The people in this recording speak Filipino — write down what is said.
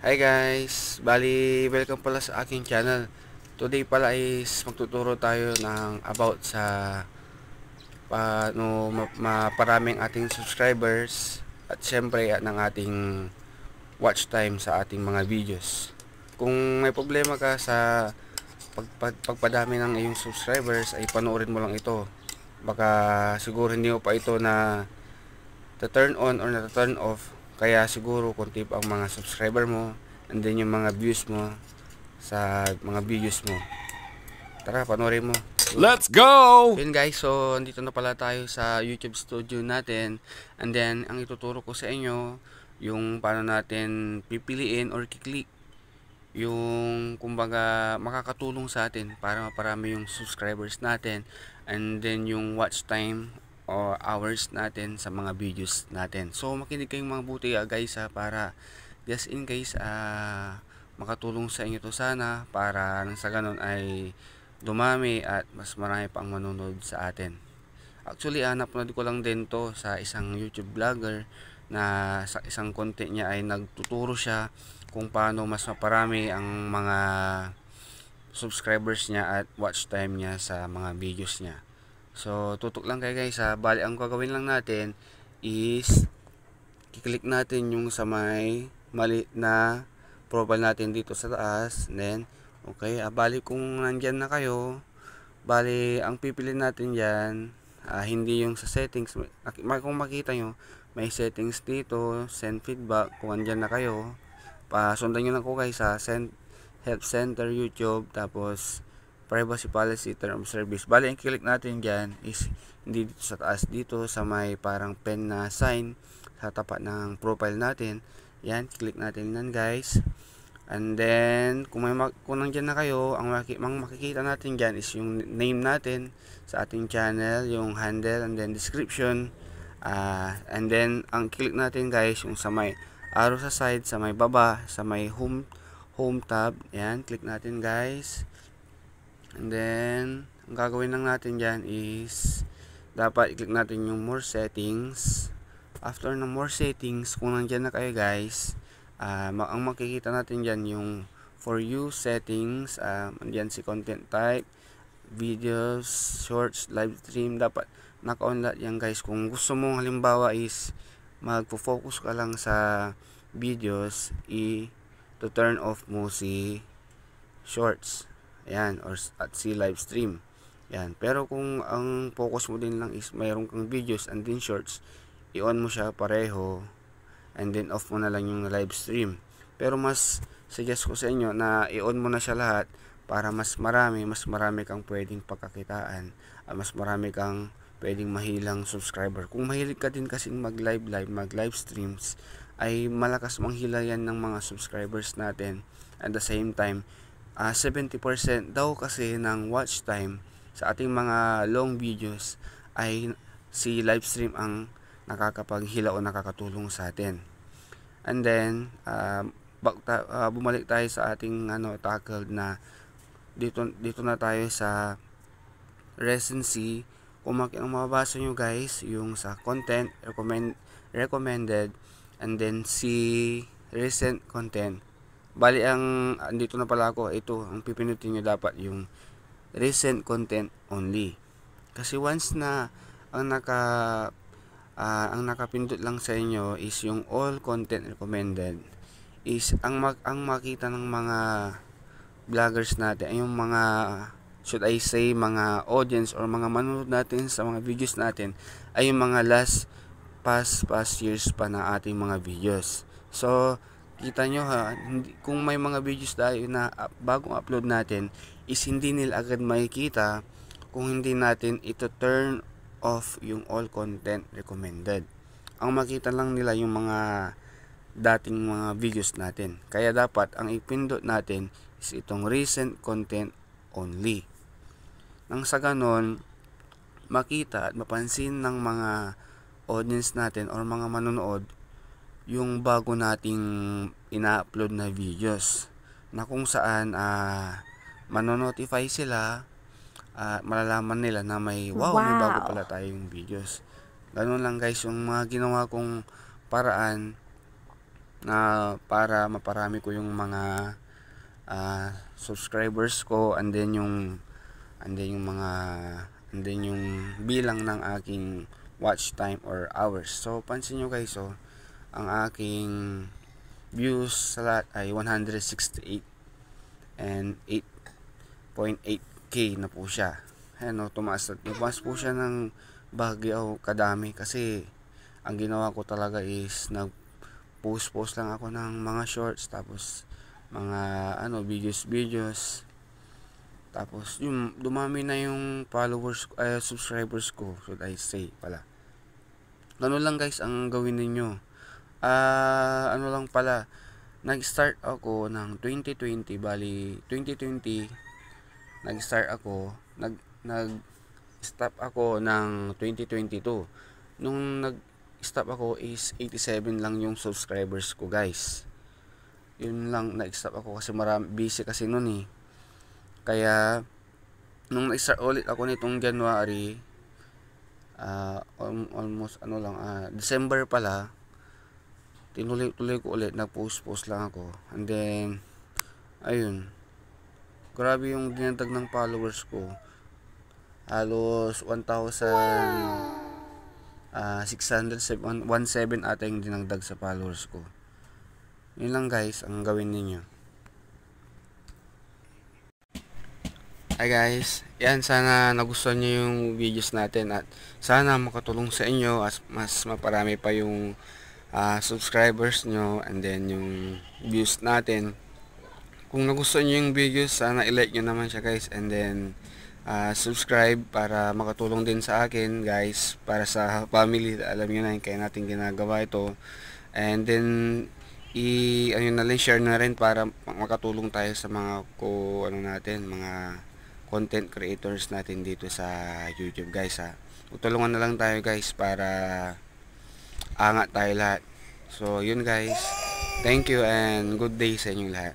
Hi guys, bali welcome pala sa aking channel. Today pala is magtuturo tayo ng about sa paano maparaming ating subscribers at syempre ng ating watch time sa ating mga videos. Kung may problema ka sa pagpadami ng iyong subscribers ay panoorin mo lang ito. Baka siguro hindi mo pa ito na turn on or na turn off, kaya siguro konti pa ang mga subscriber mo and then yung mga views mo sa mga videos mo. Tara, panoorin mo. Let's go! Yun guys, so andito na pala tayo sa YouTube studio natin, and then ang ituturo ko sa inyo yung paano natin pipiliin or kiklik yung kumbaga makakatulong sa atin para maparami yung subscribers natin, and then yung watch time or hours natin sa mga videos natin. So makinig kayong mga buti guys para just in case makatulong sa inyo to sana, para nang sa ganun ay dumami at mas marami pang manonood sa atin. Actually, napanood ko lang din to sa isang YouTube vlogger na sa isang content niya ay nagtuturo siya kung paano mas maparami ang mga subscribers niya at watch time niya sa mga videos niya. So, tutok lang kayo guys Bali, ang gagawin lang natin is kiklik natin yung sa may mali na profile natin dito sa taas. Then, okay, bali kung nandyan na kayo, bali ang pipili natin dyan, hindi yung sa settings. Kung makita nyo, may settings dito, send feedback, kung nandyan na kayo, sundan nyo lang ko guys send help center YouTube, tapos privacy policy, term of service. Bali, ang click natin dyan is hindi dito sa taas, dito sa may parang pen na sign sa tapat ng profile natin. Yan, click natin yan guys. And then kung nandyan na kayo, ang makikita natin dyan is yung name natin sa ating channel, yung handle, and then description. And then ang click natin guys yung sa may arrow sa side, sa may baba, sa may home tab. Yan, click natin guys. And then ang gagawin lang natin dyan is dapat i-click natin yung more settings. After ng more settings, kung nandyan na kayo guys, ang makikita natin dyan yung for you settings, andyan si content type, videos, shorts, live stream. Dapat naka-on lahat yan guys. Kung gusto mong halimbawa is magpo-focus ka lang sa videos, to turn off mo si shorts, ayan, or at si live stream. Yan. Pero kung ang focus mo din lang is mayroon kang videos and then shorts, i-on mo siya pareho, and then off mo na lang yung live stream. Pero mas suggest ko sa inyo na i-on mo na siya lahat para mas marami kang pwedeng pagkakitaan at mas marami kang pwedeng mahilang subscriber. Kung mahilig ka din kasing mag live streams, ay malakas manghila yan ng mga subscribers natin. At the same time, 70% daw kasi ng watch time sa ating mga long videos ay si live stream ang nakakapaghila o nakakatulong sa atin. And then bumalik tayo sa ating tackled na dito na tayo sa recency. Kung ang mababasa nyo guys yung sa content, recommended, and then si recent content. Bali andito na pala ako, ito ang pipinutin nyo dapat yung recent content only. Kasi once na ang nakapindot lang sa inyo is yung all content recommended, is ang makita ng mga vloggers natin ay yung mga, should I say, mga audience or mga manonood natin sa mga videos natin ay yung mga past years pa na ating mga videos. So kita nyo kung may mga videos tayo na bagong upload natin is hindi nila agad makikita kung hindi natin ito turn off yung all content recommended. Ang makita lang nila yung mga dating mga videos natin. Kaya dapat ang ipindot natin is itong recent content only. Nang sa ganon, makita at mapansin ng mga audience natin or mga manonood yung bago nating ina-upload na videos, na kung saan manonotify sila at malalaman nila na may may bago pala tayong videos. Ganun lang guys yung mga ginawa kong paraan na para maparami ko yung mga subscribers ko, and then yung mga yung bilang ng aking watch time or hours. So pansin nyo guys, ang aking views sa lahat ay 168 and 8.8k na po siya. Ayan, tumaas po siya ng bahagyo kadami, kasi ang ginawa ko talaga is nag-post lang ako ng mga shorts, tapos mga videos, tapos yung dumami na yung subscribers ko, should I say pala. Ano lang guys ang gawin ninyo, ano lang pala, nag-start ako ng 2020, bali 2020 nag-start ako, nag-stop ako ng 2022. Nung nag-stop ako is 87 lang yung subscribers ko guys. Yun lang, nag-stop ako kasi busy kasi noon eh. Kaya nung nag-start ulit ako nitong January, almost December pala, tinuloy ko ulit, nag-post lang ako, and then ayun, grabe yung dinagdag ng followers ko, halos 1,617 ata yung dinagdag sa followers ko. Yun lang guys ang gawin ninyo. Hi guys, yan, sana nagustuhan nyo yung videos natin, at sana makatulong sa inyo as mas maparami pa yung subscribers nyo, and then yung views natin. Kung nagustuhan nyo yung videos, sana i-like nyo naman siya guys, and then subscribe para makatulong din sa akin guys, para sa family. Alam nyo na, kaya natin ginagawa ito, and then share na rin para makatulong tayo sa mga mga content creators natin dito sa YouTube guys ha. Tutulungan na lang tayo guys para angat tayo lahat. So yun guys, thank you and good day sa inyong lahat.